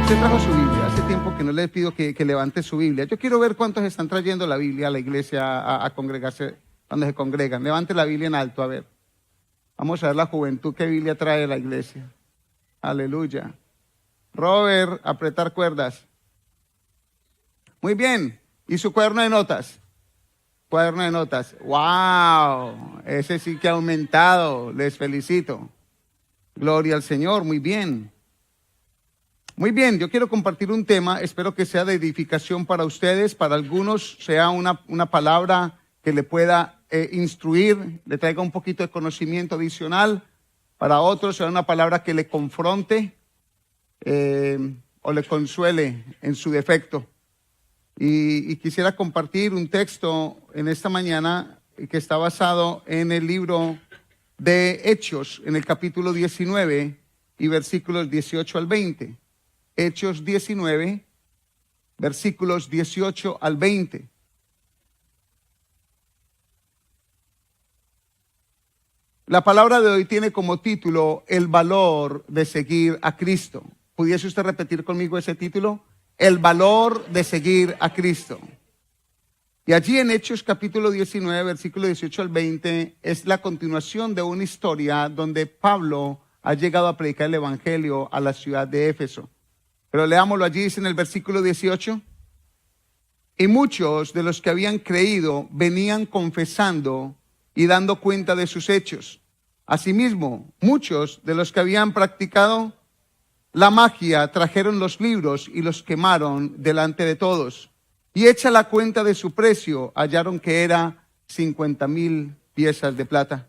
Usted trajo su Biblia. Hace tiempo que no le pido que levante su Biblia. Yo quiero ver cuántos están trayendo la Biblia a la iglesia a congregarse cuando se congregan. Levante la Biblia en alto, a ver. Vamos a ver la juventud qué Biblia trae la iglesia. Aleluya. Robert, apretar cuerdas. Muy bien. ¿Y su cuaderno de notas? Cuaderno de notas. ¡Wow! Ese sí que ha aumentado. Les felicito. Gloria al Señor. Muy bien. Muy bien, yo quiero compartir un tema, espero que sea de edificación para ustedes, para algunos sea una palabra que le pueda instruir, le traiga un poquito de conocimiento adicional, para otros sea una palabra que le confronte o le consuele en su defecto. Y quisiera compartir un texto en esta mañana que está basado en el libro de Hechos, en el capítulo 19 y versículos 18 al 20. Hechos 19, versículos 18 al 20. La palabra de hoy tiene como título el valor de seguir a Cristo. ¿Pudiese usted repetir conmigo ese título? El valor de seguir a Cristo. Y allí en Hechos capítulo 19, versículo 18 al 20, es la continuación de una historia donde Pablo ha llegado a predicar el evangelio a la ciudad de Éfeso. Pero leámoslo allí, dice en el versículo 18. Y muchos de los que habían creído venían confesando y dando cuenta de sus hechos. Asimismo, muchos de los que habían practicado la magia trajeron los libros y los quemaron delante de todos. Y hecha la cuenta de su precio, hallaron que era 50,000 piezas de plata.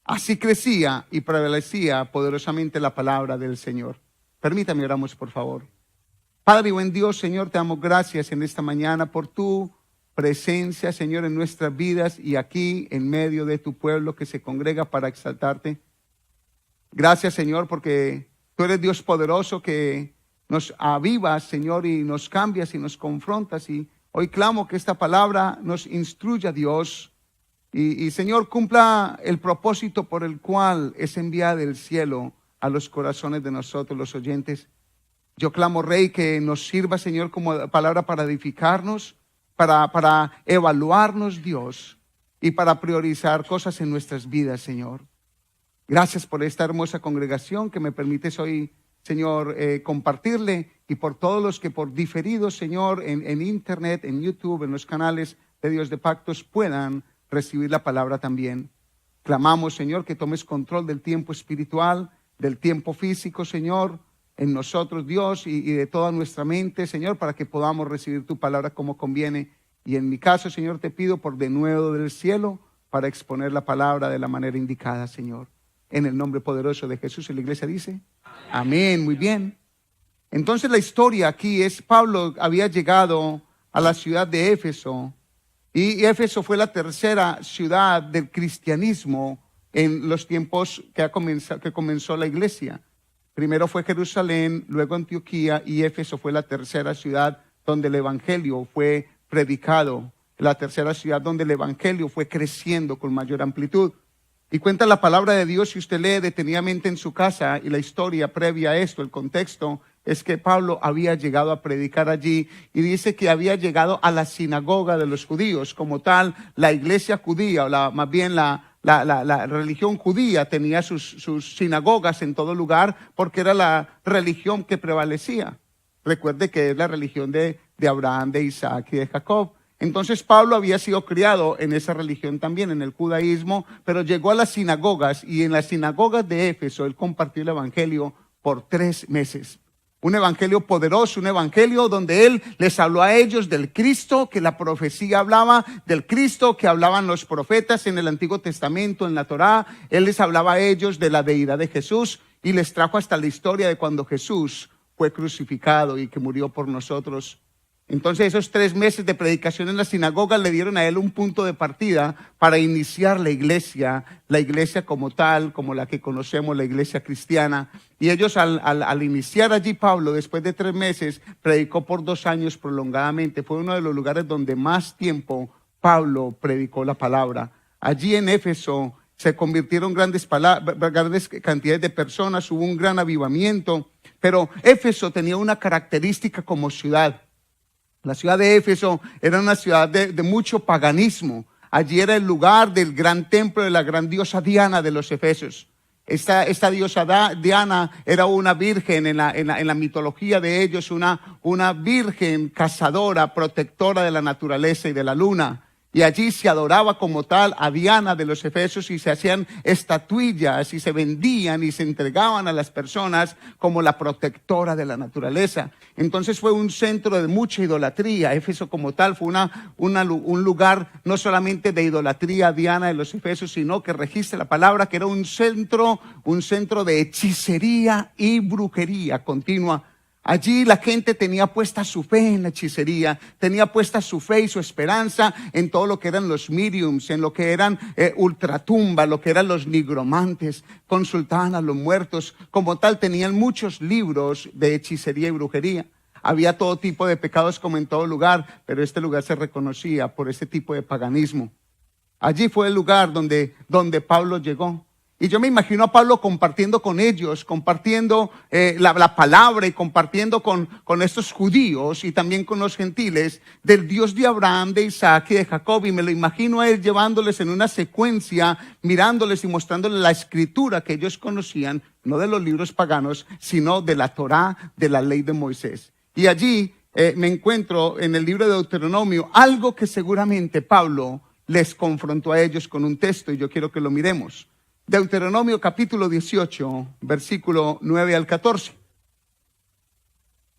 Así crecía y prevalecía poderosamente la palabra del Señor. Permítame, oramos por favor. Padre y buen Dios, Señor, te damos gracias en esta mañana por tu presencia, Señor, en nuestras vidas y aquí en medio de tu pueblo que se congrega para exaltarte. Gracias, Señor, porque tú eres Dios poderoso que nos avivas, Señor, y nos cambias y nos confrontas. Y hoy clamo que esta palabra nos instruya, Dios, y Señor, cumpla el propósito por el cual es enviada del cielo a los corazones de nosotros, los oyentes. Yo clamo, Rey, que nos sirva, Señor, como palabra para edificarnos, para evaluarnos, Dios, y para priorizar cosas en nuestras vidas, Señor. Gracias por esta hermosa congregación que me permites hoy, Señor, compartirle, y por todos los que por diferido, Señor, en internet, en YouTube, en los canales de Dios de Pactos, puedan recibir la palabra también. Clamamos, Señor, que tomes control del tiempo espiritual, del tiempo físico, Señor, en nosotros, Dios, y de toda nuestra mente, Señor, para que podamos recibir tu palabra como conviene. Y en mi caso, Señor, te pido por denuedo del cielo para exponer la palabra de la manera indicada, Señor. En el nombre poderoso de Jesús. Y la iglesia dice, amén, muy bien. Entonces la historia aquí es, Pablo había llegado a la ciudad de Éfeso, y Éfeso fue la tercera ciudad del cristianismo en los tiempos que comenzó la iglesia. Primero fue Jerusalén, luego Antioquía, y Éfeso fue la tercera ciudad donde el evangelio fue predicado, la tercera ciudad donde el evangelio fue creciendo con mayor amplitud. Y cuenta la palabra de Dios, si usted lee detenidamente en su casa, y la historia previa a esto, el contexto, es que Pablo había llegado a predicar allí, y dice que había llegado a la sinagoga de los judíos. Como tal, la iglesia judía, o más bien la religión judía tenía sus sinagogas en todo lugar, porque era la religión que prevalecía. Recuerde que es la religión de Abraham, de Isaac y de Jacob. Entonces Pablo había sido criado en esa religión también, en el judaísmo, pero llegó a las sinagogas, y en las sinagogas de Éfeso él compartió el evangelio por 3 meses. Un evangelio poderoso, un evangelio donde él les habló a ellos del Cristo que la profecía hablaba, del Cristo que hablaban los profetas en el Antiguo Testamento, en la Torá. Él les hablaba a ellos de la deidad de Jesús, y les trajo hasta la historia de cuando Jesús fue crucificado y que murió por nosotros. Entonces esos 3 meses de predicación en la sinagoga le dieron a él un punto de partida para iniciar la iglesia como tal, como la que conocemos, la iglesia cristiana. Y ellos al iniciar allí, Pablo, después de 3 meses, predicó por 2 años prolongadamente. Fue uno de los lugares donde más tiempo Pablo predicó la palabra. Allí en Éfeso se convirtieron grandes cantidades de personas, hubo un gran avivamiento, pero Éfeso tenía una característica como ciudad. La ciudad de Éfeso era una ciudad de mucho paganismo. Allí era el lugar del gran templo de la gran diosa Diana de los Efesios. Esta diosa Diana era una virgen en la mitología de ellos, una virgen cazadora, protectora de la naturaleza y de la luna. Y allí se adoraba como tal a Diana de los Efesios y se hacían estatuillas y se vendían y se entregaban a las personas como la protectora de la naturaleza. Entonces fue un centro de mucha idolatría. Éfeso como tal fue un lugar no solamente de idolatría a Diana de los Efesios, sino que registra la palabra que era un centro de hechicería y brujería continua. Allí la gente tenía puesta su fe en la hechicería, tenía puesta su fe y su esperanza en todo lo que eran los mediums, en lo que eran ultratumba, lo que eran los nigromantes, consultaban a los muertos. Como tal, tenían muchos libros de hechicería y brujería. Había todo tipo de pecados como en todo lugar, pero este lugar se reconocía por este tipo de paganismo. Allí fue el lugar donde Pablo llegó. Y yo me imagino a Pablo compartiendo con ellos, compartiendo la palabra y compartiendo con estos judíos y también con los gentiles del Dios de Abraham, de Isaac y de Jacob. Y me lo imagino a él llevándoles en una secuencia, mirándoles y mostrándoles la escritura que ellos conocían, no de los libros paganos, sino de la Torá, de la ley de Moisés. Y allí me encuentro en el libro de Deuteronomio, algo que seguramente Pablo les confrontó a ellos con un texto, y yo quiero que lo miremos. Deuteronomio capítulo 18, versículo 9 al 14.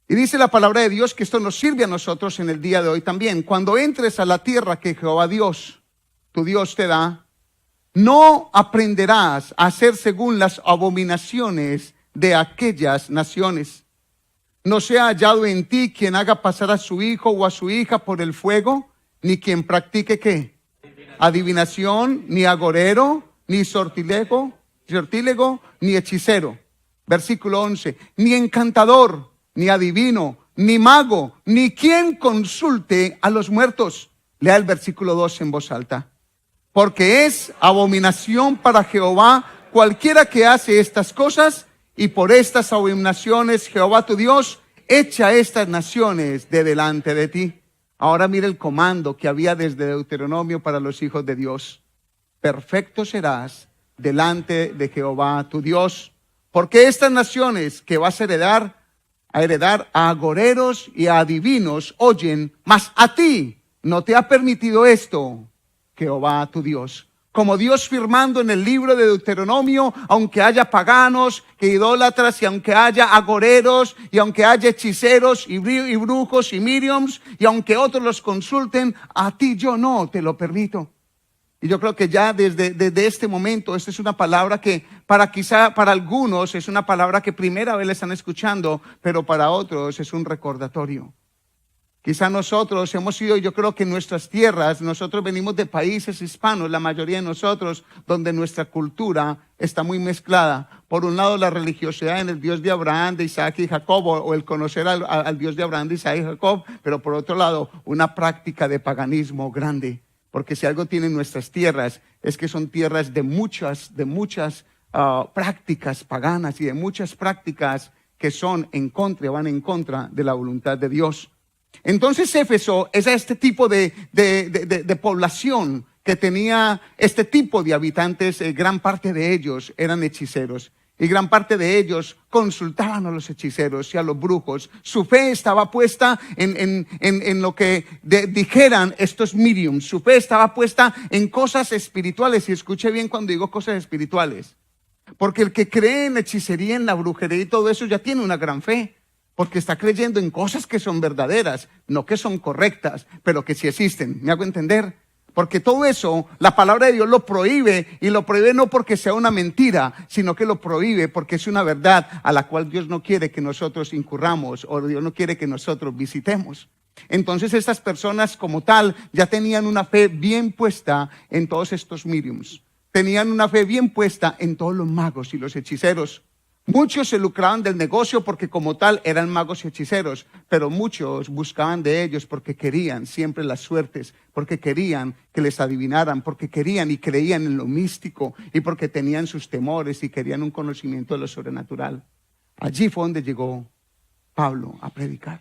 Y dice la palabra de Dios que esto nos sirve a nosotros en el día de hoy también. Cuando entres a la tierra que Jehová Dios, tu Dios te da, no aprenderás a hacer según las abominaciones de aquellas naciones. No sea hallado en ti quien haga pasar a su hijo o a su hija por el fuego, ni quien practique ¿qué? Adivinación, ni agorero, ni sortílego, ni hechicero. Versículo 11. Ni encantador, ni adivino, ni mago, ni quien consulte a los muertos. Lea el versículo 12 en voz alta. Porque es abominación para Jehová cualquiera que hace estas cosas, y por estas abominaciones Jehová tu Dios echa estas naciones de delante de ti. Ahora mira el comando que había desde Deuteronomio para los hijos de Dios. Perfecto serás delante de Jehová tu Dios, porque estas naciones que vas a heredar a agoreros y a adivinos oyen, mas a ti no te ha permitido esto Jehová tu Dios. Como Dios firmando en el libro de Deuteronomio, aunque haya paganos, que idólatras, y aunque haya agoreros, y aunque haya hechiceros, y brujos, y mediums, y aunque otros los consulten, a ti yo no te lo permito. Y yo creo que ya desde este momento, esta es una palabra que quizá para algunos es una palabra que primera vez le están escuchando, pero para otros es un recordatorio. Quizá nosotros hemos sido, yo creo que en nuestras tierras, nosotros venimos de países hispanos, la mayoría de nosotros, donde nuestra cultura está muy mezclada. Por un lado, la religiosidad en el Dios de Abraham, de Isaac y Jacob, o el conocer al Dios de Abraham, de Isaac y Jacob, pero por otro lado, una práctica de paganismo grande. Porque si algo tienen nuestras tierras, es que son tierras de muchas prácticas paganas y de muchas prácticas que van en contra de la voluntad de Dios. Entonces Éfeso es este tipo de población que tenía este tipo de habitantes. Gran parte de ellos eran hechiceros y gran parte de ellos consultaban a los hechiceros y a los brujos. Su fe estaba puesta en lo que dijeran estos mediums. Su fe estaba puesta en cosas espirituales, y escuche bien cuando digo cosas espirituales, porque el que cree en la hechicería, en la brujería y todo eso ya tiene una gran fe. Porque está creyendo en cosas que son verdaderas, no que son correctas, pero que sí existen. ¿Me hago entender? Porque todo eso, la palabra de Dios lo prohíbe, y lo prohíbe no porque sea una mentira, sino que lo prohíbe porque es una verdad a la cual Dios no quiere que nosotros incurramos, o Dios no quiere que nosotros visitemos. Entonces estas personas como tal ya tenían una fe bien puesta en todos estos mediums. Tenían una fe bien puesta en todos los magos y los hechiceros. Muchos se lucraban del negocio porque como tal eran magos y hechiceros, pero muchos buscaban de ellos porque querían siempre las suertes, porque querían que les adivinaran, porque querían y creían en lo místico y porque tenían sus temores y querían un conocimiento de lo sobrenatural. Allí fue donde llegó Pablo a predicar.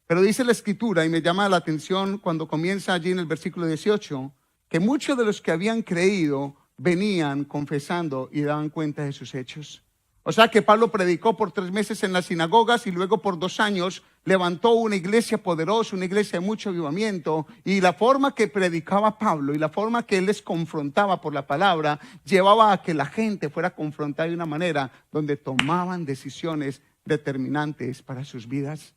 Pero dice la Escritura, y me llama la atención cuando comienza allí en el versículo 18, que muchos de los que habían creído venían confesando y daban cuenta de sus hechos. O sea que Pablo predicó por 3 meses en las sinagogas y luego por 2 años levantó una iglesia poderosa, una iglesia de mucho avivamiento. Y la forma que predicaba Pablo y la forma que él les confrontaba por la palabra llevaba a que la gente fuera confrontada de una manera donde tomaban decisiones determinantes para sus vidas.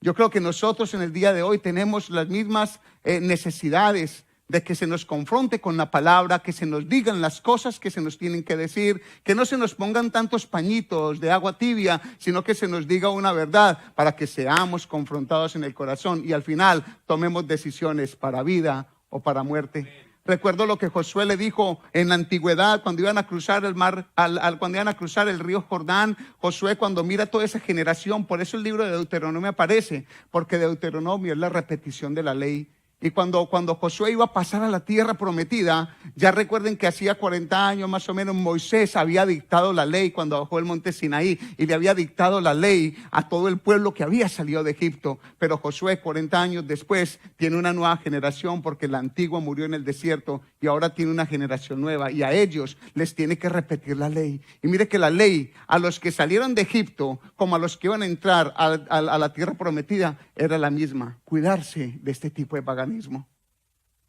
Yo creo que nosotros en el día de hoy tenemos las mismas necesidades de que se nos confronte con la palabra, que se nos digan las cosas que se nos tienen que decir, que no se nos pongan tantos pañitos de agua tibia, sino que se nos diga una verdad para que seamos confrontados en el corazón y al final tomemos decisiones para vida o para muerte. Recuerdo lo que Josué le dijo en la antigüedad cuando iban a cruzar el mar, cuando iban a cruzar el río Jordán. Josué, cuando mira toda esa generación, por eso el libro de Deuteronomio aparece, porque Deuteronomio es la repetición de la ley. Y cuando Josué iba a pasar a la tierra prometida, ya recuerden que hacía 40 años más o menos Moisés había dictado la ley cuando bajó el monte Sinaí y le había dictado la ley a todo el pueblo que había salido de Egipto. Pero Josué 40 años después tiene una nueva generación porque la antigua murió en el desierto y ahora tiene una generación nueva y a ellos les tiene que repetir la ley. Y mire que la ley a los que salieron de Egipto como a los que iban a entrar a la tierra prometida era la misma, cuidarse de este tipo de paganismo.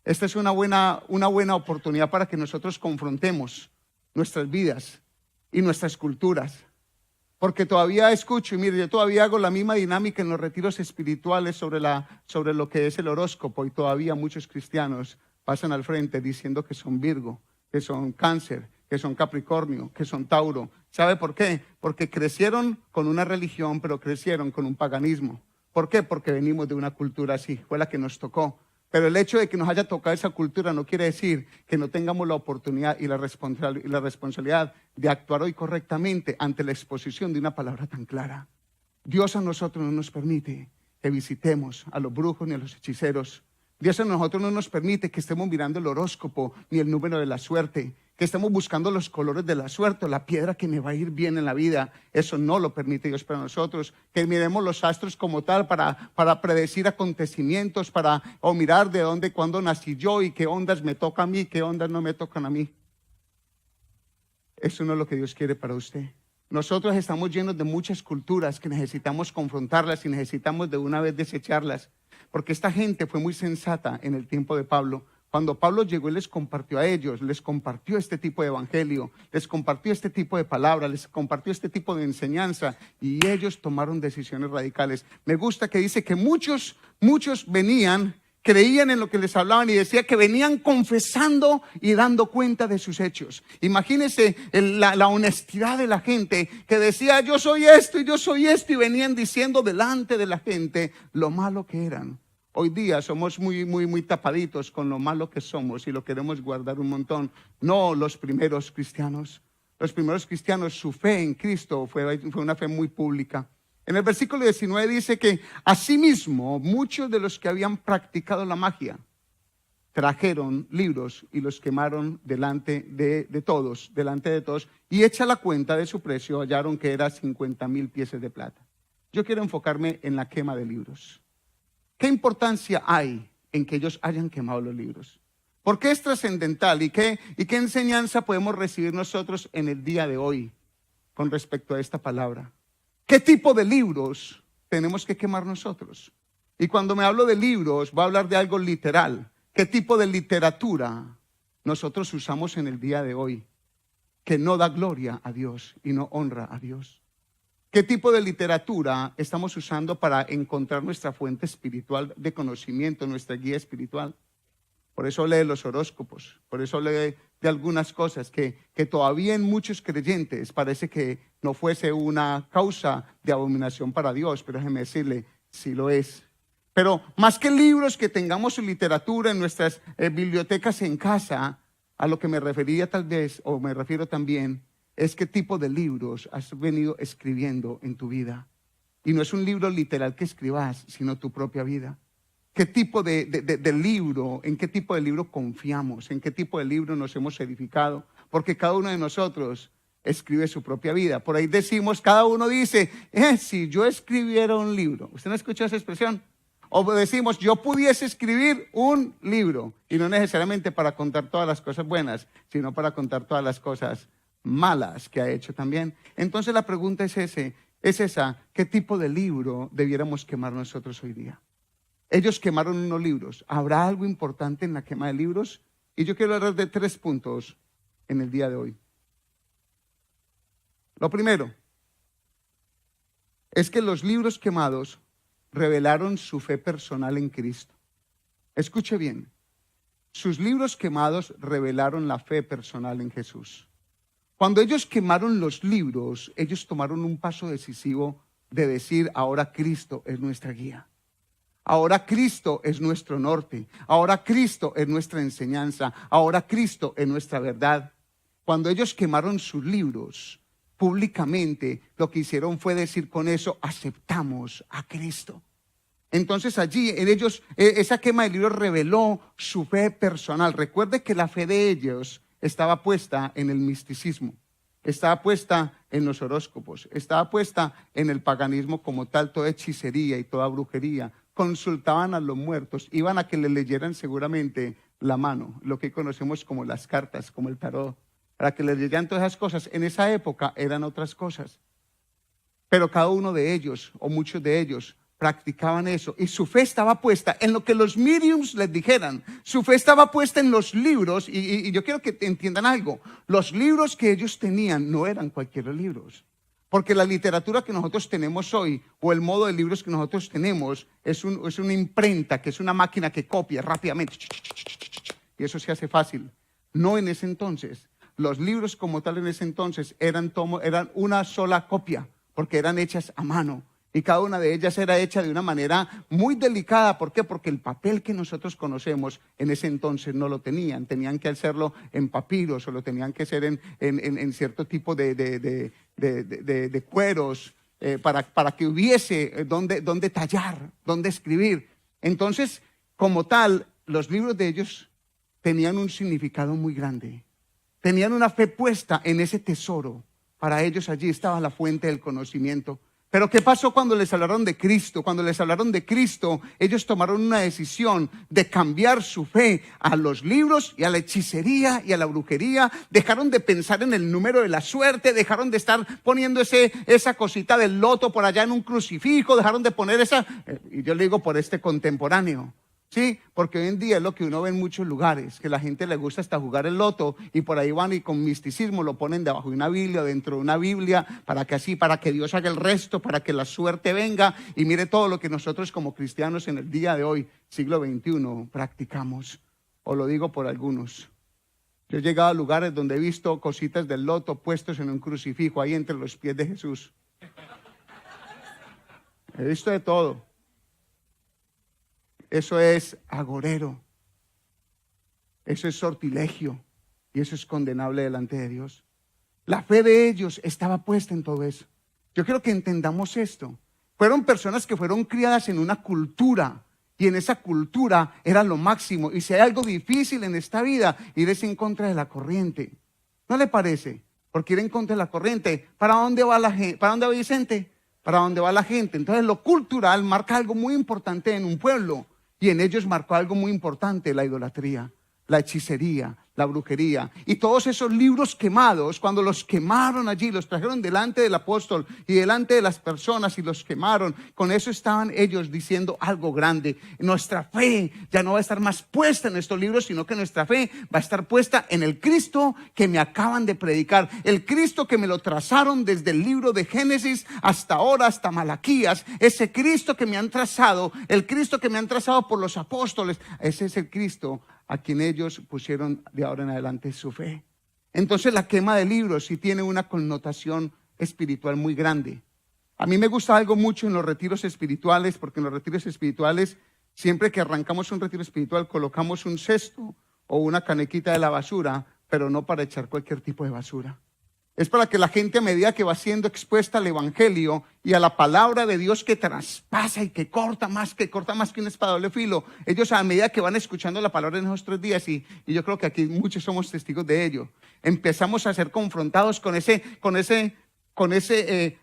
Esta es una buena oportunidad para que nosotros confrontemos nuestras vidas y nuestras culturas. Porque todavía escucho, y mire, yo todavía hago la misma dinámica en los retiros espirituales sobre lo que es el horóscopo y todavía muchos cristianos pasan al frente diciendo que son Virgo, que son Cáncer, que son Capricornio, que son Tauro. ¿Sabe por qué? Porque crecieron con una religión, pero crecieron con un paganismo. ¿Por qué? Porque venimos de una cultura así, fue la que nos tocó. Pero el hecho de que nos haya tocado esa cultura no quiere decir que no tengamos la oportunidad y la responsabilidad de actuar hoy correctamente ante la exposición de una palabra tan clara. Dios a nosotros no nos permite que visitemos a los brujos ni a los hechiceros. Dios a nosotros no nos permite que estemos mirando el horóscopo ni el número de la suerte, que estemos buscando los colores de la suerte o la piedra que me va a ir bien en la vida. Eso no lo permite Dios para nosotros. Que miremos los astros como tal para predecir acontecimientos, o mirar de dónde, cuándo nací yo y qué ondas me tocan a mí, qué ondas no me tocan a mí. Eso no es lo que Dios quiere para usted. Nosotros estamos llenos de muchas culturas que necesitamos confrontarlas y necesitamos de una vez desecharlas. Porque esta gente fue muy sensata en el tiempo de Pablo. Cuando Pablo llegó y les compartió a ellos, les compartió este tipo de evangelio, les compartió este tipo de palabra, les compartió este tipo de enseñanza y ellos tomaron decisiones radicales. Me gusta que dice que muchos venían, creían en lo que les hablaban y decía que venían confesando y dando cuenta de sus hechos. Imagínense la honestidad de la gente que decía yo soy esto y venían diciendo delante de la gente lo malo que eran. Hoy día somos muy tapaditos con lo malo que somos y lo queremos guardar un montón. No los primeros cristianos. Los primeros cristianos, su fe en Cristo fue una fe muy pública. En el versículo 19 dice que asimismo muchos de los que habían practicado la magia trajeron libros y los quemaron delante de todos. Y hecha la cuenta de su precio hallaron que era 50,000 piezas de plata. Yo quiero enfocarme en la quema de libros. ¿Qué importancia hay en que ellos hayan quemado los libros? ¿Por qué es trascendental? ¿Y qué enseñanza podemos recibir nosotros en el día de hoy con respecto a esta palabra? ¿Qué tipo de libros tenemos que quemar nosotros? Y cuando me hablo de libros, voy a hablar de algo literal. ¿Qué tipo de literatura nosotros usamos en el día de hoy que no da gloria a Dios y no honra a Dios? ¿Qué tipo de literatura estamos usando para encontrar nuestra fuente espiritual de conocimiento, nuestra guía espiritual? Por eso lee los horóscopos, por eso lee de algunas cosas que todavía en muchos creyentes parece que no fuese una causa de abominación para Dios, pero déjeme decirle, sí lo es. Pero más que libros que tengamos su literatura en nuestras bibliotecas en casa, a lo que me refería tal vez, o me refiero también, es qué tipo de libros has venido escribiendo en tu vida. Y no es un libro literal que escribas, sino tu propia vida. ¿Qué tipo de libro, en qué tipo de libro confiamos? ¿En qué tipo de libro nos hemos edificado? Porque cada uno de nosotros escribe su propia vida. Por ahí decimos, cada uno dice, si yo escribiera un libro. ¿Usted no escuchó esa expresión? O decimos, yo pudiese escribir un libro. Y no necesariamente para contar todas las cosas buenas, sino para contar todas las cosas malas que ha hecho también. Entonces la pregunta es esa, ¿qué tipo de libro debiéramos quemar nosotros hoy día? Ellos quemaron unos libros. ¿Habrá algo importante en la quema de libros? Y yo quiero hablar de 3 puntos en el día de hoy. Lo primero es que los libros quemados revelaron su fe personal en Cristo. Escuche bien, sus libros quemados revelaron la fe personal en Jesús. Cuando ellos quemaron los libros, ellos tomaron un paso decisivo de decir, ahora Cristo es nuestra guía. Ahora Cristo es nuestro norte. Ahora Cristo es nuestra enseñanza. Ahora Cristo es nuestra verdad. Cuando ellos quemaron sus libros públicamente, lo que hicieron fue decir con eso, aceptamos a Cristo. Entonces allí en ellos, esa quema de libros reveló su fe personal. Recuerde que la fe de ellos estaba puesta en el misticismo, estaba puesta en los horóscopos, estaba puesta en el paganismo como tal, toda hechicería y toda brujería. Consultaban a los muertos, iban a que le leyeran seguramente la mano, lo que conocemos como las cartas, como el tarot, para que les leyeran todas esas cosas. En esa época eran otras cosas, pero cada uno de ellos, o muchos de ellos, practicaban eso, y su fe estaba puesta en lo que los mediums les dijeran. Su fe estaba puesta en los libros, y yo quiero que entiendan algo. Los libros que ellos tenían no eran cualquier libros, porque la literatura que nosotros tenemos hoy, o el modo de libros que nosotros tenemos, es una imprenta, que es una máquina que copia rápidamente, y eso se hace fácil. No en ese entonces. Los libros como tal en ese entonces eran una sola copia, porque eran hechas a mano. Y cada una de ellas era hecha de una manera muy delicada. ¿Por qué? Porque el papel que nosotros conocemos en ese entonces no lo tenían. Tenían que hacerlo en papiros, o lo tenían que hacer en cierto tipo de cueros, para que hubiese donde tallar, donde escribir. Entonces, como tal, los libros de ellos tenían un significado muy grande. Tenían una fe puesta en ese tesoro. Para ellos allí estaba la fuente del conocimiento. Pero ¿qué pasó cuando les hablaron de Cristo? Cuando les hablaron de Cristo, ellos tomaron una decisión de cambiar su fe a los libros y a la hechicería y a la brujería. Dejaron de pensar en el número de la suerte, dejaron de estar poniendo esa cosita del loto por allá en un crucifijo, dejaron de poner y yo le digo por este contemporáneo. Sí, porque hoy en día es lo que uno ve en muchos lugares, que la gente le gusta hasta jugar el loto, y por ahí van y con misticismo lo ponen debajo de una Biblia, dentro de una Biblia, para que Dios haga el resto, para que la suerte venga. Y mire todo lo que nosotros como cristianos en el día de hoy, siglo XXI, practicamos. O lo digo por algunos. Yo he llegado a lugares donde he visto cositas del loto puestos en un crucifijo ahí entre los pies de Jesús. He visto de todo. Eso es agorero, eso es sortilegio, y eso es condenable delante de Dios. La fe de ellos estaba puesta en todo eso. Yo quiero que entendamos esto. Fueron personas que fueron criadas en una cultura, y en esa cultura era lo máximo. Y si hay algo difícil en esta vida, ir es en contra de la corriente. ¿No le parece? Porque ir en contra de la corriente, ¿para dónde va la gente? ¿Para dónde va Vicente? Para dónde va la gente. Entonces lo cultural marca algo muy importante en un pueblo. Y en ellos marcó algo muy importante: la idolatría, la hechicería, la brujería. Y todos esos libros quemados, cuando los quemaron allí, los trajeron delante del apóstol y delante de las personas y los quemaron, con eso estaban ellos diciendo algo grande. Nuestra fe ya no va a estar más puesta en estos libros, sino que nuestra fe va a estar puesta en el Cristo que me acaban de predicar, el Cristo que me lo trazaron desde el libro de Génesis hasta ahora, hasta Malaquías. Ese Cristo que me han trazado, el Cristo que me han trazado por los apóstoles, ese es el Cristo a quien ellos pusieron de ahora en adelante su fe. Entonces la quema de libros sí tiene una connotación espiritual muy grande. A mí me gusta algo mucho en los retiros espirituales, porque en los retiros espirituales, siempre que arrancamos un retiro espiritual, colocamos un cesto o una canequita de la basura, pero no para echar cualquier tipo de basura. Es para que la gente, a medida que va siendo expuesta al evangelio y a la palabra de Dios que traspasa y que corta más que una espada de doble filo, ellos, a medida que van escuchando la palabra en esos 3 días, y yo creo que aquí muchos somos testigos de ello, empezamos a ser confrontados con ese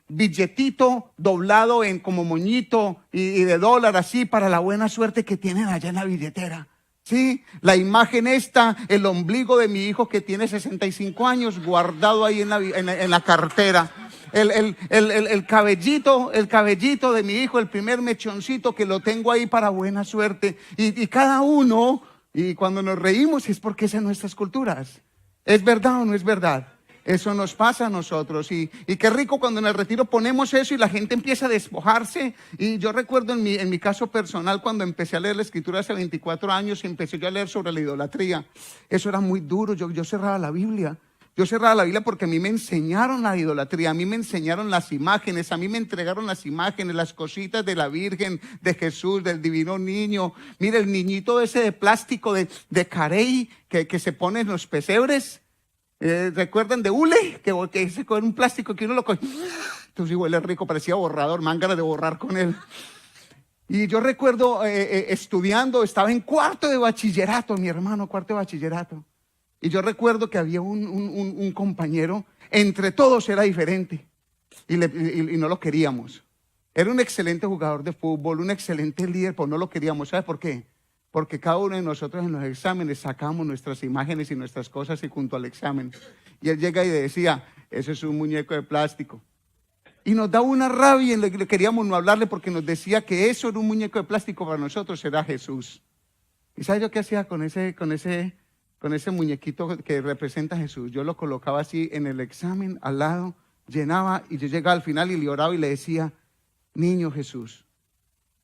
billetito doblado en como moñito y de dólar, así, para la buena suerte que tienen allá en la billetera. Sí, la imagen esta, el ombligo de mi hijo que tiene 65 años guardado ahí en la cartera. El cabellito de mi hijo, el primer mechoncito que lo tengo ahí para buena suerte. Y cada uno, y cuando nos reímos es porque esas son nuestras culturas. ¿Es verdad o no es verdad? Eso nos pasa a nosotros, y qué rico cuando en el retiro ponemos eso y la gente empieza a despojarse. Y yo recuerdo en mi caso personal, cuando empecé a leer la escritura hace 24 años y empecé yo a leer sobre la idolatría, eso era muy duro. Yo cerraba la Biblia. Yo cerraba la Biblia porque a mí me enseñaron la idolatría, a mí me enseñaron las imágenes, a mí me entregaron las imágenes, las cositas de la Virgen, de Jesús, del divino niño. Mire, el niñito ese de plástico de carey que se pone en los pesebres. ¿Recuerdan de hule? Que se coge un plástico que uno lo coge. Entonces huele rico, parecía borrador, me dan ganas de borrar con él. Y yo recuerdo estudiando, estaba en 4º de bachillerato, mi hermano, 4º de bachillerato. Y yo recuerdo que había un compañero, entre todos era diferente, y no lo queríamos. Era un excelente jugador de fútbol, un excelente líder, pero no lo queríamos. ¿Sabe por qué? Porque cada uno de nosotros en los exámenes sacamos nuestras imágenes y nuestras cosas y junto al examen. Y él llega y decía, ese es un muñeco de plástico. Y nos daba una rabia y le queríamos no hablarle porque nos decía que eso era un muñeco de plástico, para nosotros era Jesús. ¿Y sabe yo qué hacía con ese muñequito que representa a Jesús? Yo lo colocaba así en el examen al lado, llenaba, y yo llegaba al final y le oraba y le decía, niño Jesús,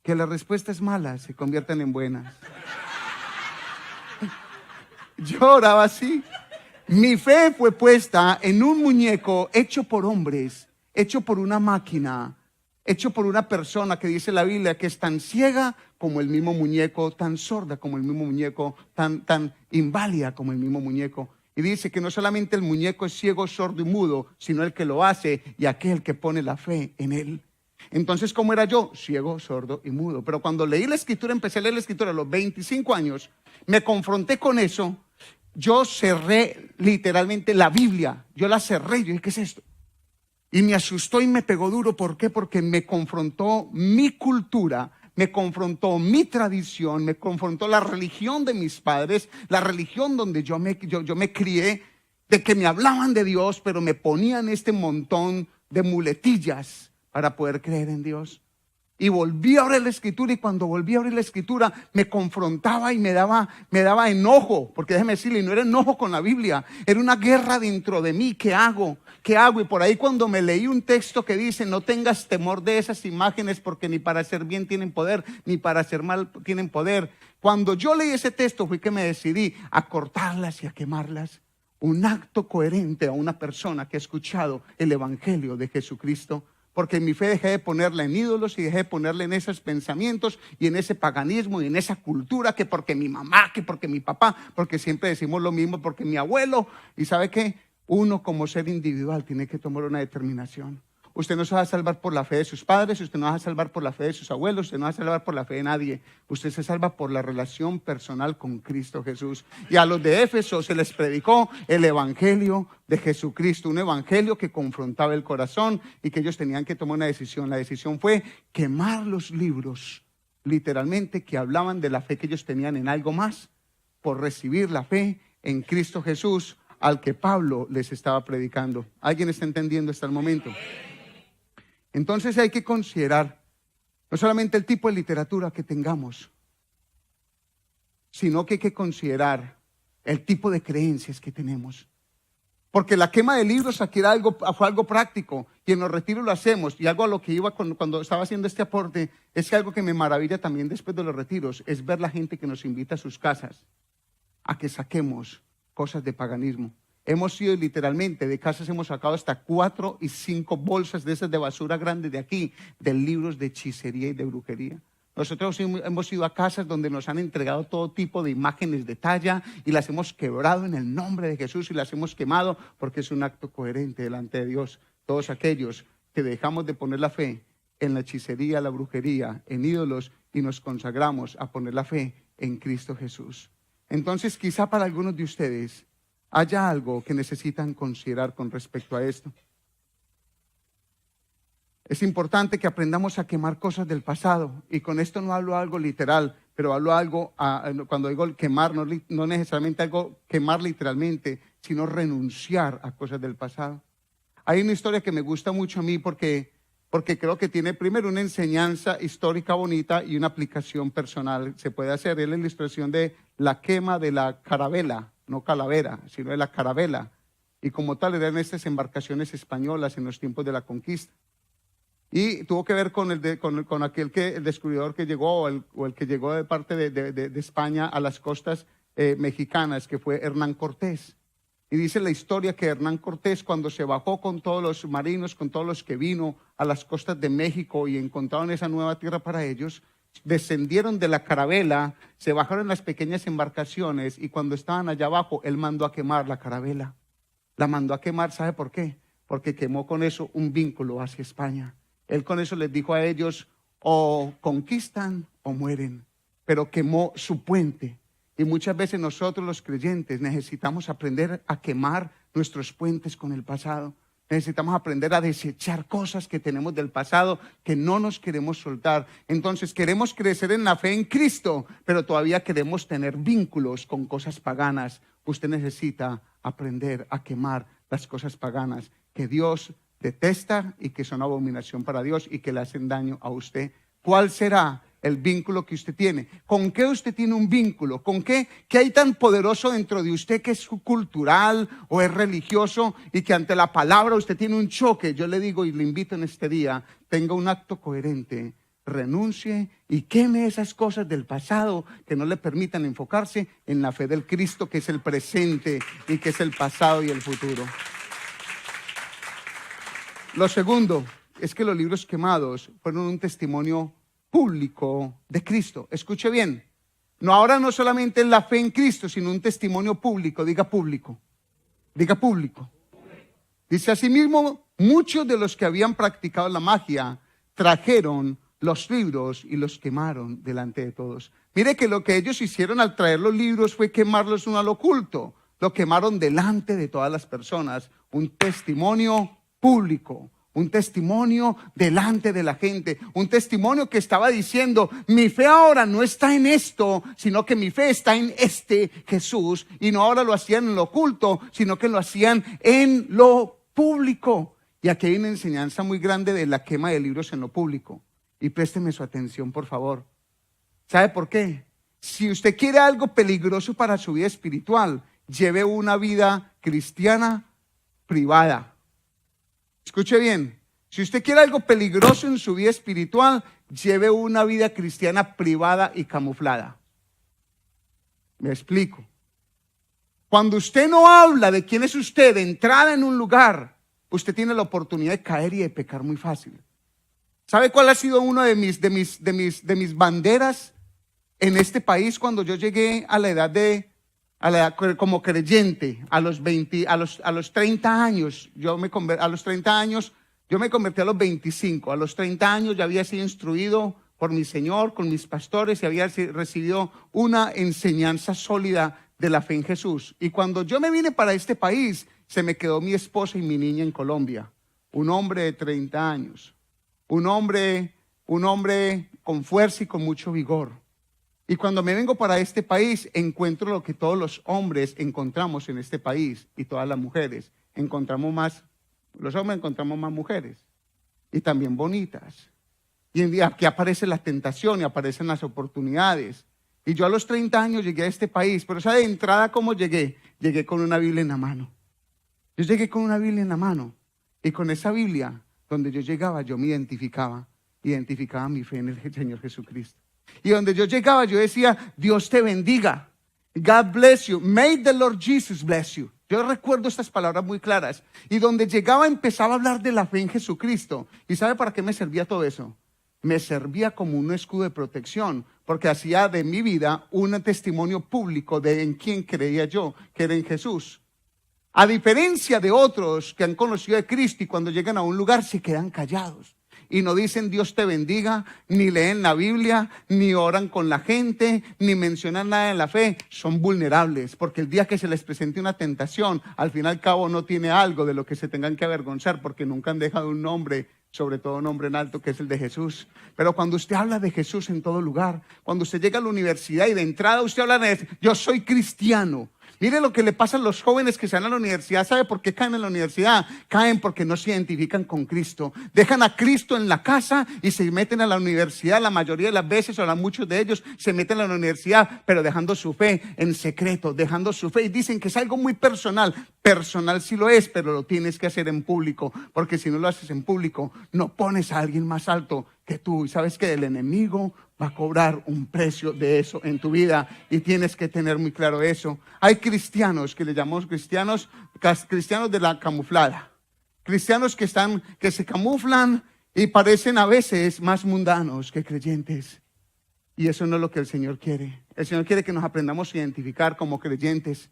que las respuestas malas se conviertan en buenas. Yo oraba así. Mi fe fue puesta en un muñeco hecho por hombres, hecho por una máquina, hecho por una persona que dice la Biblia que es tan ciega como el mismo muñeco, tan sorda como el mismo muñeco, tan inválida como el mismo muñeco. Y dice que no solamente el muñeco es ciego, sordo y mudo, sino el que lo hace y aquel que pone la fe en él. Entonces, ¿cómo era yo? Ciego, sordo y mudo. Pero cuando leí la escritura, empecé a leer la escritura a los 25 años, me confronté con eso. Yo cerré literalmente la Biblia. Yo la cerré. Yo dije, ¿qué es esto? Y me asustó y me pegó duro. ¿Por qué? Porque me confrontó mi cultura, me confrontó mi tradición, me confrontó la religión de mis padres, la religión donde yo me crié, de que me hablaban de Dios, pero me ponían este montón de muletillas para poder creer en Dios. Y volví a abrir la escritura, y cuando volví a abrir la escritura me confrontaba y me daba enojo, porque déjeme decirle, no era enojo con la Biblia, era una guerra dentro de mí. ¿Qué hago? ¿Qué hago? Y por ahí cuando me leí un texto que dice, no tengas temor de esas imágenes, porque ni para hacer bien tienen poder, ni para hacer mal tienen poder. Cuando yo leí ese texto fue que me decidí a cortarlas y a quemarlas. Un acto coherente a una persona que ha escuchado el evangelio de Jesucristo. Porque mi fe dejé de ponerla en ídolos y dejé de ponerla en esos pensamientos y en ese paganismo y en esa cultura, que porque mi mamá, que porque mi papá, porque siempre decimos lo mismo, porque mi abuelo. Y ¿sabe qué? Uno como ser individual tiene que tomar una determinación. Usted no se va a salvar por la fe de sus padres, usted no va a salvar por la fe de sus abuelos, usted no va a salvar por la fe de nadie. Usted se salva por la relación personal con Cristo Jesús. Y a los de Éfeso se les predicó el evangelio de Jesucristo, un evangelio que confrontaba el corazón y que ellos tenían que tomar una decisión. La decisión fue quemar los libros, literalmente, que hablaban de la fe que ellos tenían en algo más, por recibir la fe en Cristo Jesús, al que Pablo les estaba predicando. ¿Alguien está entendiendo hasta el momento? Entonces hay que considerar no solamente el tipo de literatura que tengamos, sino que hay que considerar el tipo de creencias que tenemos. Porque la quema de libros aquí fue algo práctico, y en los retiros lo hacemos. Y algo a lo que iba cuando estaba haciendo este aporte es que algo que me maravilla también después de los retiros es ver la gente que nos invita a sus casas a que saquemos cosas de paganismo. Hemos ido literalmente, de casas hemos sacado hasta 4 y 5 bolsas de esas de basura grandes de aquí, de libros de hechicería y de brujería. Nosotros hemos ido a casas donde nos han entregado todo tipo de imágenes de talla y las hemos quebrado en el nombre de Jesús y las hemos quemado porque es un acto coherente delante de Dios. Todos aquellos que dejamos de poner la fe en la hechicería, la brujería, en ídolos y nos consagramos a poner la fe en Cristo Jesús. Entonces, quizá para algunos de ustedes haya algo que necesitan considerar con respecto a esto. Es importante que aprendamos a quemar cosas del pasado. Y con esto no hablo algo literal, pero hablo algo, cuando digo quemar, no necesariamente algo quemar literalmente, sino renunciar a cosas del pasado. Hay una historia que me gusta mucho a mí porque creo que tiene primero una enseñanza histórica bonita y una aplicación personal. Se puede hacer, es la ilustración de la quema de la carabela, no calavera, sino de la carabela. Y como tal eran estas embarcaciones españolas en los tiempos de la conquista. Y tuvo que ver con el descubridor que llegó o el que llegó de parte de España a las costas mexicanas, que fue Hernán Cortés. Y dice la historia que Hernán Cortés, cuando se bajó con todos los marinos, con todos los que vino a las costas de México y encontraron esa nueva tierra para ellos, descendieron de la carabela, se bajaron en las pequeñas embarcaciones y cuando estaban allá abajo, él mandó a quemar la carabela. La mandó a quemar, ¿sabe por qué? Porque quemó con eso un vínculo hacia España. Él con eso les dijo a ellos, o conquistan o mueren, pero quemó su puente. Y muchas veces nosotros los creyentes necesitamos aprender a quemar nuestros puentes con el pasado. Necesitamos aprender a desechar cosas que tenemos del pasado que no nos queremos soltar. Entonces queremos crecer en la fe en Cristo, pero todavía queremos tener vínculos con cosas paganas. Usted necesita aprender a quemar las cosas paganas que Dios detesta y que son abominación para Dios y que le hacen daño a usted. ¿Cuál será el vínculo que usted tiene? ¿Con qué usted tiene un vínculo? ¿Con qué hay tan poderoso dentro de usted que es cultural o es religioso y que ante la palabra usted tiene un choque? Yo le digo y le invito en este día, tenga un acto coherente, renuncie y queme esas cosas del pasado que no le permitan enfocarse en la fe del Cristo, que es el presente y que es el pasado y el futuro. Lo segundo es que los libros quemados fueron un testimonio público de Cristo. Escuche bien, ahora no solamente la fe en Cristo, sino un testimonio público. Diga público, diga público. Dice asimismo, muchos de los que habían practicado la magia trajeron los libros y los quemaron delante de todos. Mire que lo que ellos hicieron al traer los libros fue quemarlos uno al oculto. Lo quemaron delante de todas las personas. Un testimonio público, un testimonio delante de la gente, un testimonio que estaba diciendo, mi fe ahora no está en esto, sino que mi fe está en este Jesús, y no ahora lo hacían en lo oculto, sino que lo hacían en lo público. Y aquí hay una enseñanza muy grande de la quema de libros en lo público, y présteme su atención, por favor. ¿Sabe por qué? Si usted quiere algo peligroso para su vida espiritual, lleve una vida cristiana privada. Escuche bien, si usted quiere algo peligroso en su vida espiritual, lleve una vida cristiana privada y camuflada. Me explico. Cuando usted no habla de quién es usted de entrada en un lugar, usted tiene la oportunidad de caer y de pecar muy fácil. ¿Sabe cuál ha sido una de mis banderas en este país cuando yo llegué a la edad como creyente, a los 30 años, yo me convertí a los 25, a los 30 años ya había sido instruido por mi Señor, con mis pastores y había recibido una enseñanza sólida de la fe en Jesús. Y cuando yo me vine para este país, se me quedó mi esposa y mi niña en Colombia, un hombre de 30 años, un hombre con fuerza y con mucho vigor. Y cuando me vengo para este país, encuentro lo que todos los hombres encontramos en este país y todas las mujeres. Los hombres encontramos más mujeres y también bonitas. Y aquí aparece la tentación y aparecen las oportunidades. Y yo a los 30 años llegué a este país, pero ¿sabe de entrada cómo llegué? Llegué con una Biblia en la mano. Yo llegué con una Biblia en la mano y con esa Biblia, donde yo llegaba, yo me identificaba mi fe en el Señor Jesucristo. Y donde yo llegaba, yo decía, Dios te bendiga. God bless you. May the Lord Jesus bless you. Yo recuerdo estas palabras muy claras. Y donde llegaba, empezaba a hablar de la fe en Jesucristo. ¿Y sabe para qué me servía todo eso? me servía como un escudo de protección, porque hacía de mi vida un testimonio público de en quién creía yo, que era en Jesús. A diferencia de otros que han conocido a Cristo y cuando llegan a un lugar se quedan callados y no dicen Dios te bendiga, ni leen la Biblia, ni oran con la gente, ni mencionan nada de la fe, son vulnerables, porque el día que se les presente una tentación, al fin y al cabo no tiene algo de lo que se tengan que avergonzar, porque nunca han dejado un nombre, sobre todo un nombre en alto, que es el de Jesús. Pero cuando usted habla de Jesús en todo lugar, cuando usted llega a la universidad y de entrada usted habla de yo soy cristiano. Mire lo que le pasa a los jóvenes que se van a la universidad. ¿Sabe por qué caen en la universidad? Caen porque no se identifican con Cristo. Dejan a Cristo en la casa y se meten a la universidad. La mayoría de las veces, o muchos de ellos, se meten a la universidad, pero dejando su fe en secreto, dejando su fe. Y dicen que es algo muy personal. Personal sí lo es, pero lo tienes que hacer en público. Porque si no lo haces en público, no pones a alguien más alto que tú. Y sabes que el enemigo va a cobrar un precio de eso en tu vida y tienes que tener muy claro eso. Hay cristianos que le llamamos cristianos de la camuflada. Cristianos que se camuflan y parecen a veces más mundanos que creyentes. Y eso no es lo que el Señor quiere. El Señor quiere que nos aprendamos a identificar como creyentes,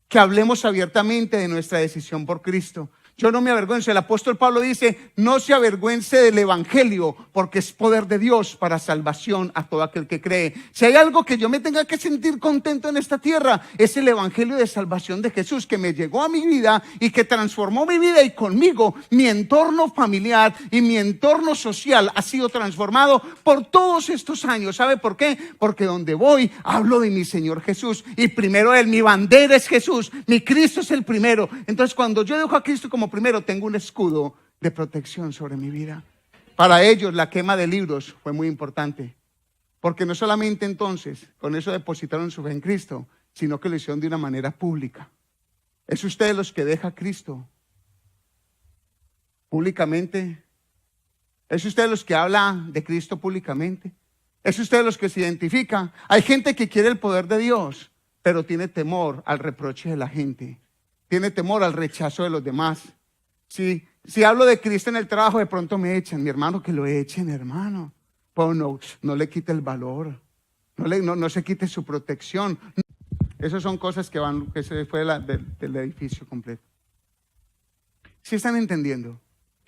que hablemos abiertamente de nuestra decisión por Cristo. Yo no me avergüenzo. El apóstol Pablo dice, no se avergüence del evangelio, porque es poder de Dios para salvación a todo aquel que cree. Si hay algo que yo me tenga que sentir contento en esta tierra, es el evangelio de salvación de Jesús, que me llegó a mi vida y que transformó mi vida, y conmigo mi entorno familiar y mi entorno social ha sido transformado por todos estos años. ¿Sabe por qué? Porque donde voy hablo de mi Señor Jesús, y primero Él, mi bandera es Jesús, mi Cristo es el primero. Entonces cuando yo dejo a Cristo como primero, tengo un escudo de protección sobre mi vida. Para ellos la quema de libros fue muy importante, porque no solamente entonces con eso depositaron su fe en Cristo, sino que lo hicieron de una manera pública. ¿Es usted de los que deja a Cristo públicamente? ¿Es usted de los que habla de Cristo públicamente? ¿Es usted de los que se identifica? Hay gente que quiere el poder de Dios, pero tiene temor al reproche de la gente. Tiene temor al rechazo de los demás. Si hablo de Cristo en el trabajo, de pronto me echan. Mi hermano, que lo echen, hermano. Pues no le quite el valor. No se quite su protección. Esas son cosas que se fue del edificio completo. ¿Sí están entendiendo?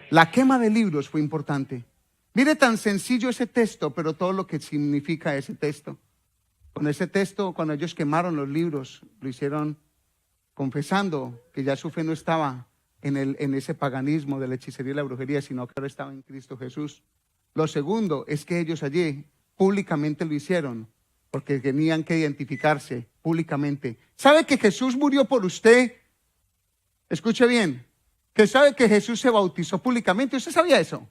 La quema de libros fue importante. Mire tan sencillo ese texto, pero todo lo que significa ese texto. Con ese texto, cuando ellos quemaron los libros, lo hicieron confesando que ya su fe no estaba en ese paganismo de la hechicería y la brujería, sino que ahora estaba en Cristo Jesús. Lo segundo es que ellos allí públicamente lo hicieron, porque tenían que identificarse públicamente. ¿Sabe que Jesús murió por usted? Escuche bien, que sabe que Jesús se bautizó públicamente. ¿Usted sabía eso?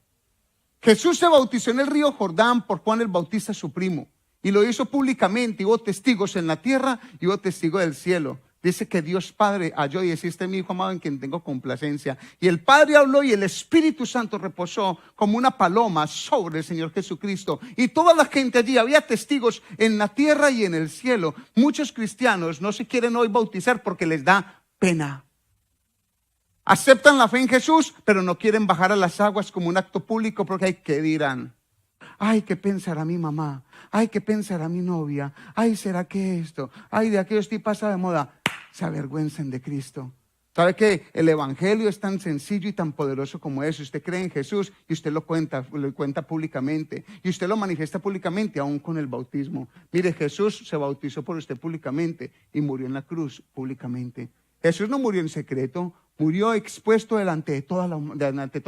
Jesús se bautizó en el río Jordán por Juan el Bautista, su primo, y lo hizo públicamente. Hubo testigos en la tierra y hubo testigos del cielo. Dice que Dios Padre halló y decía, este es mi Hijo amado en quien tengo complacencia. Y el Padre habló y el Espíritu Santo reposó como una paloma sobre el Señor Jesucristo. Y toda la gente allí, había testigos en la tierra y en el cielo. Muchos cristianos no se quieren hoy bautizar porque les da pena. Aceptan la fe en Jesús, pero no quieren bajar a las aguas como un acto público porque hay que dirán. Ay, ¿qué pensará mi mamá? Ay, ¿qué pensará mi novia? Ay, ¿será que esto? Ay, de aquello estoy pasada de moda. Se avergüencen de Cristo. ¿Sabe que el evangelio es tan sencillo y tan poderoso como eso? Usted cree en Jesús y usted lo cuenta públicamente. Y usted lo manifiesta públicamente, aún con el bautismo. Mire, Jesús se bautizó por usted públicamente y murió en la cruz públicamente. Jesús no murió en secreto, murió expuesto delante de toda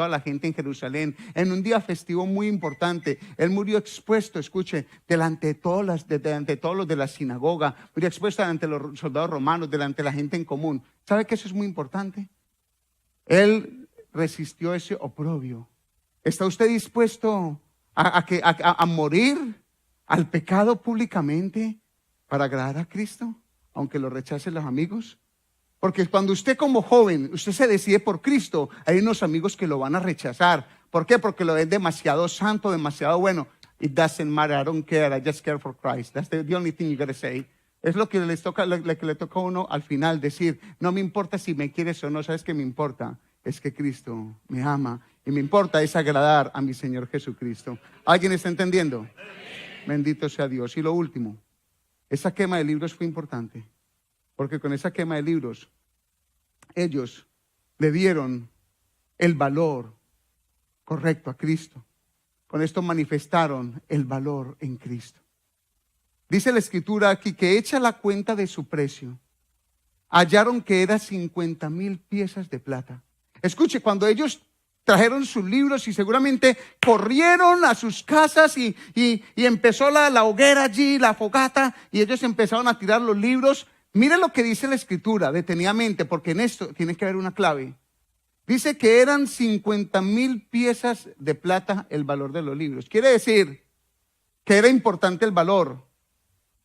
la gente en Jerusalén, en un día festivo muy importante. Él murió expuesto, escuche, delante de todos los de la sinagoga, murió expuesto delante de los soldados romanos, delante de la gente en común. ¿Sabe que eso es muy importante? Él resistió ese oprobio. ¿Está usted dispuesto a morir al pecado públicamente para agradar a Cristo, aunque lo rechacen los amigos? Porque cuando usted como joven, usted se decide por Cristo, hay unos amigos que lo van a rechazar. ¿Por qué? Porque lo ven demasiado santo, demasiado bueno. It doesn't matter, I don't care, I just care for Christ. That's the only thing you gotta say. Es lo que le toca a uno al final decir, no me importa si me quieres o no, ¿sabes qué me importa? Es que Cristo me ama y me importa es agradar a mi Señor Jesucristo. ¿Alguien está entendiendo? Bendito sea Dios. Y lo último, esa quema de libros fue importante, porque con esa quema de libros, ellos le dieron el valor correcto a Cristo. Con esto manifestaron el valor en Cristo. Dice la Escritura aquí que hecha la cuenta de su precio, hallaron que era 50,000 piezas de plata. Escuche, cuando ellos trajeron sus libros y seguramente corrieron a sus casas y empezó la hoguera allí, la fogata, y ellos empezaron a tirar los libros. Mire lo que dice la Escritura detenidamente, porque en esto tiene que haber una clave. Dice que eran 50,000 piezas de plata el valor de los libros. Quiere decir que era importante el valor.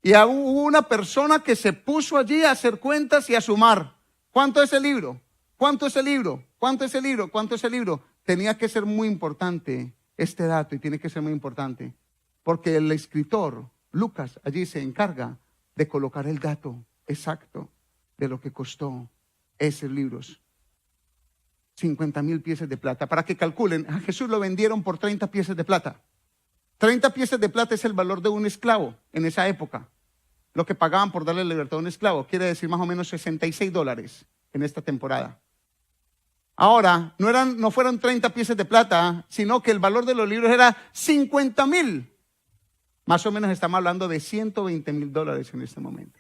Y hubo una persona que se puso allí a hacer cuentas y a sumar. ¿Cuánto es el libro? ¿Cuánto es el libro? ¿Cuánto es el libro? ¿Cuánto es el libro? Tenía que ser muy importante este dato, y tiene que ser muy importante, porque el escritor, Lucas, allí se encarga de colocar el dato exacto de lo que costó esos libros. 50,000 piezas de plata. Para que calculen, a Jesús lo vendieron por 30 piezas de plata. 30 piezas de plata es el valor de un esclavo en esa época. Lo que pagaban por darle libertad a un esclavo, quiere decir más o menos $66 en esta temporada. Ahora, no fueron 30 piezas de plata, sino que el valor de los libros era 50,000. Más o menos estamos hablando de $120,000 en este momento.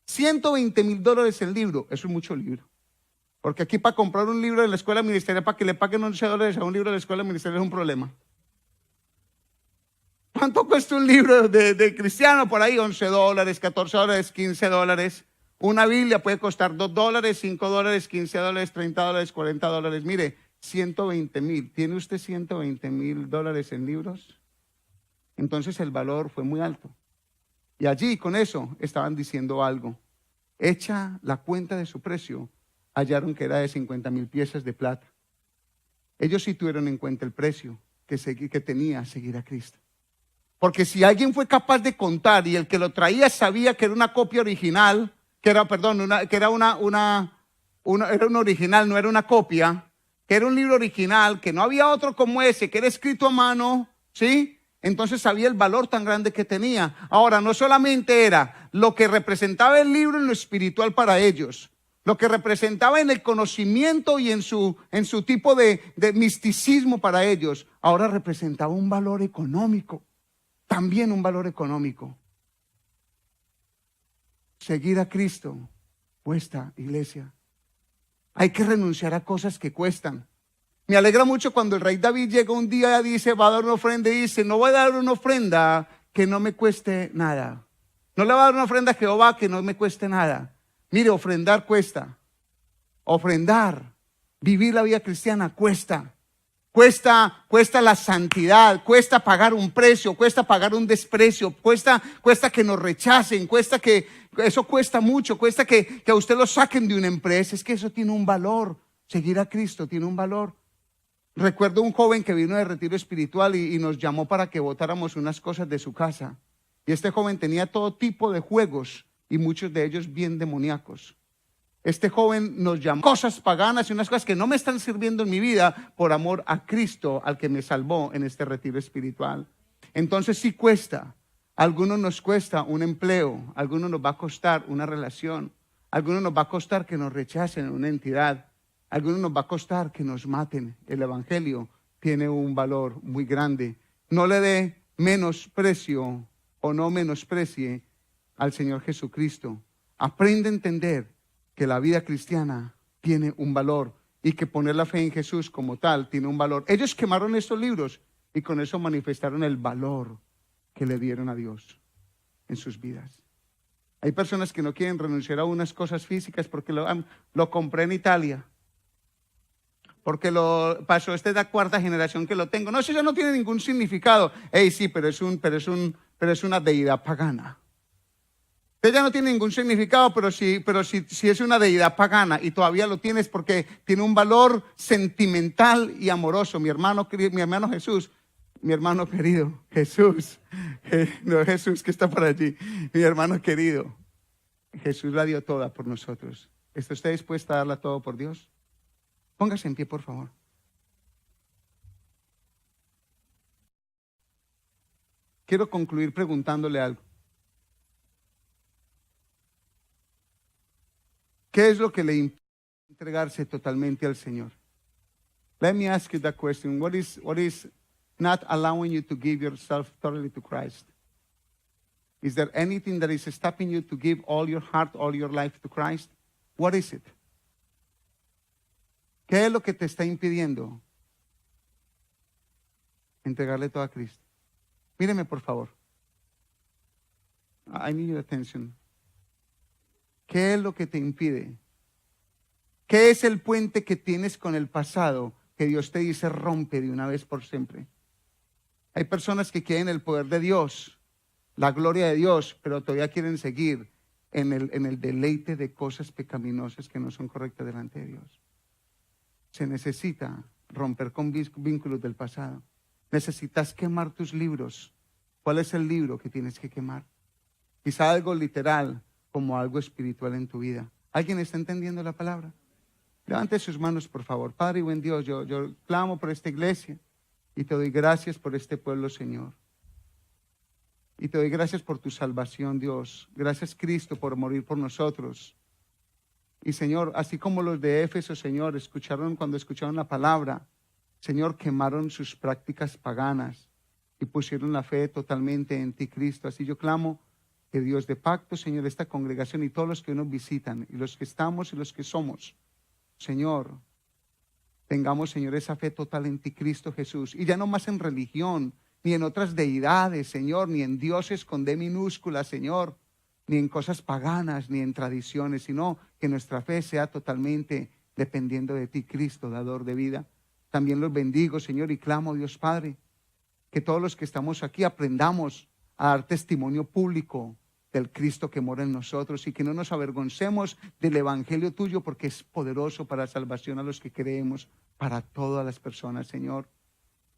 $120,000 el libro, eso es mucho libro. Porque aquí para comprar un libro de la escuela ministerial, para que le paguen $11 a un libro de la escuela ministerial es un problema. ¿Cuánto cuesta un libro de cristiano? Por ahí $11, $14, $15. Una Biblia puede costar $2, $5, $15, $30, $40. Mire, 120,000. ¿Tiene usted $120,000 en libros? Entonces el valor fue muy alto. Y allí con eso estaban diciendo algo. Hecha la cuenta de su precio, hallaron que era de 50,000 piezas de plata. Ellos sí tuvieron en cuenta el precio que tenía seguir a Cristo. Porque si alguien fue capaz de contar y el que lo traía sabía que era una copia original, era un original, no era una copia, que era un libro original, que no había otro como ese, que era escrito a mano, ¿sí? Entonces sabía el valor tan grande que tenía. Ahora, no solamente era lo que representaba el libro en lo espiritual para ellos, lo que representaba en el conocimiento y en su tipo de misticismo para ellos, ahora representaba un valor económico, también un valor económico. Seguir a Cristo cuesta, iglesia. Hay que renunciar a cosas que cuestan. Me alegra mucho cuando el rey David llega un día y dice, va a dar una ofrenda, y dice, no voy a dar una ofrenda que no me cueste nada. No le voy a dar una ofrenda a Jehová que no me cueste nada. Mire, ofrendar cuesta. Ofrendar, vivir la vida cristiana cuesta. Cuesta la santidad, cuesta pagar un precio, cuesta pagar un desprecio, cuesta que nos rechacen, eso cuesta mucho, cuesta que a usted lo saquen de una empresa. Es que eso tiene un valor, seguir a Cristo tiene un valor. Recuerdo un joven que vino de retiro espiritual y nos llamó para que botáramos unas cosas de su casa. Y este joven tenía todo tipo de juegos y muchos de ellos bien demoníacos. Este joven nos llamó cosas paganas y unas cosas que no me están sirviendo en mi vida por amor a Cristo, al que me salvó en este retiro espiritual. Entonces sí cuesta. A algunos nos cuesta un empleo, a algunos nos va a costar una relación, a algunos nos va a costar que nos rechacen en una entidad, a algunos nos va a costar que nos maten. El evangelio tiene un valor muy grande. No le dé menosprecio o no menosprecie al Señor Jesucristo. Aprende a entender que la vida cristiana tiene un valor y que poner la fe en Jesús como tal tiene un valor. Ellos quemaron estos libros y con eso manifestaron el valor que le dieron a Dios en sus vidas. Hay personas que no quieren renunciar a unas cosas físicas porque lo compré en Italia, porque lo pasó, esta es la 4ª generación que lo tengo. No, eso ya no tiene ningún significado. Sí, pero es una deidad pagana. Ella no tiene ningún significado, pero si es una deidad pagana y todavía lo tienes porque tiene un valor sentimental y amoroso. Mi hermano Jesús, mi hermano querido, Jesús, no Jesús que está por allí, mi hermano querido, Jesús la dio toda por nosotros. ¿Está usted dispuesta a darla todo por Dios? Póngase en pie, por favor. quiero concluir preguntándole algo. ¿Qué es lo que le impide entregarse totalmente al Señor? Let me ask you that question. What is not allowing you to give yourself totally to Christ? Is there anything that is stopping you to give all your heart, all your life to Christ? What is it? ¿Qué es lo que te está impidiendo entregarle todo a Cristo? Míreme, por favor. I need your attention. ¿Qué es lo que te impide? ¿Qué es el puente que tienes con el pasado que Dios te dice rompe de una vez por siempre? Hay personas que quieren el poder de Dios, la gloria de Dios, pero todavía quieren seguir en el deleite de cosas pecaminosas que no son correctas delante de Dios. Se necesita romper con vínculos del pasado. Necesitas quemar tus libros. ¿Cuál es el libro que tienes que quemar? Quizá algo literal como algo espiritual en tu vida. ¿Alguien está entendiendo la palabra? Levante sus manos, por favor. Padre y buen Dios, yo clamo por esta iglesia y te doy gracias por este pueblo, Señor. Y te doy gracias por tu salvación, Dios. Gracias, Cristo, por morir por nosotros. Y, Señor, así como los de Éfeso, Señor, cuando escucharon la palabra, Señor, quemaron sus prácticas paganas y pusieron la fe totalmente en ti, Cristo. Así yo clamo que Dios de pacto, Señor, esta congregación y todos los que nos visitan, y los que estamos y los que somos, Señor, tengamos, Señor, esa fe total en ti, Cristo Jesús. Y ya no más en religión, ni en otras deidades, Señor, ni en dioses con D minúscula, Señor, ni en cosas paganas, ni en tradiciones, sino que nuestra fe sea totalmente dependiendo de ti, Cristo, dador de vida. También los bendigo, Señor, y clamo, Dios Padre, que todos los que estamos aquí aprendamos a dar testimonio público del Cristo que mora en nosotros y que no nos avergoncemos del evangelio tuyo, porque es poderoso para salvación a los que creemos, para todas las personas, Señor.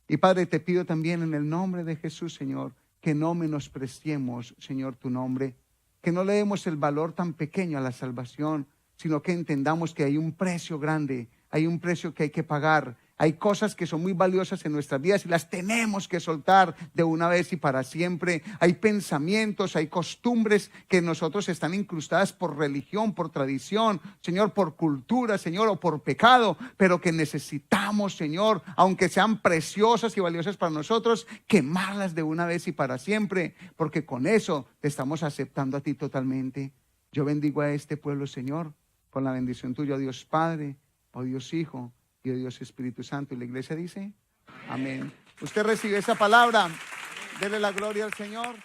Y Padre, te pido también en el nombre de Jesús, Señor, que no menospreciemos, Señor, tu nombre, que no le demos el valor tan pequeño a la salvación, sino que entendamos que hay un precio grande, hay un precio que hay que pagar. Hay cosas que son muy valiosas en nuestras vidas y las tenemos que soltar de una vez y para siempre. Hay pensamientos, hay costumbres que en nosotros están incrustadas por religión, por tradición, Señor, por cultura, Señor, o por pecado, pero que necesitamos, Señor, aunque sean preciosas y valiosas para nosotros, quemarlas de una vez y para siempre, porque con eso te estamos aceptando a ti totalmente. Yo bendigo a este pueblo, Señor, con la bendición tuya, Dios Padre, oh Dios Hijo, y oh Dios Espíritu Santo. Y la iglesia dice, amén. Usted recibe esa palabra, dele la gloria al Señor.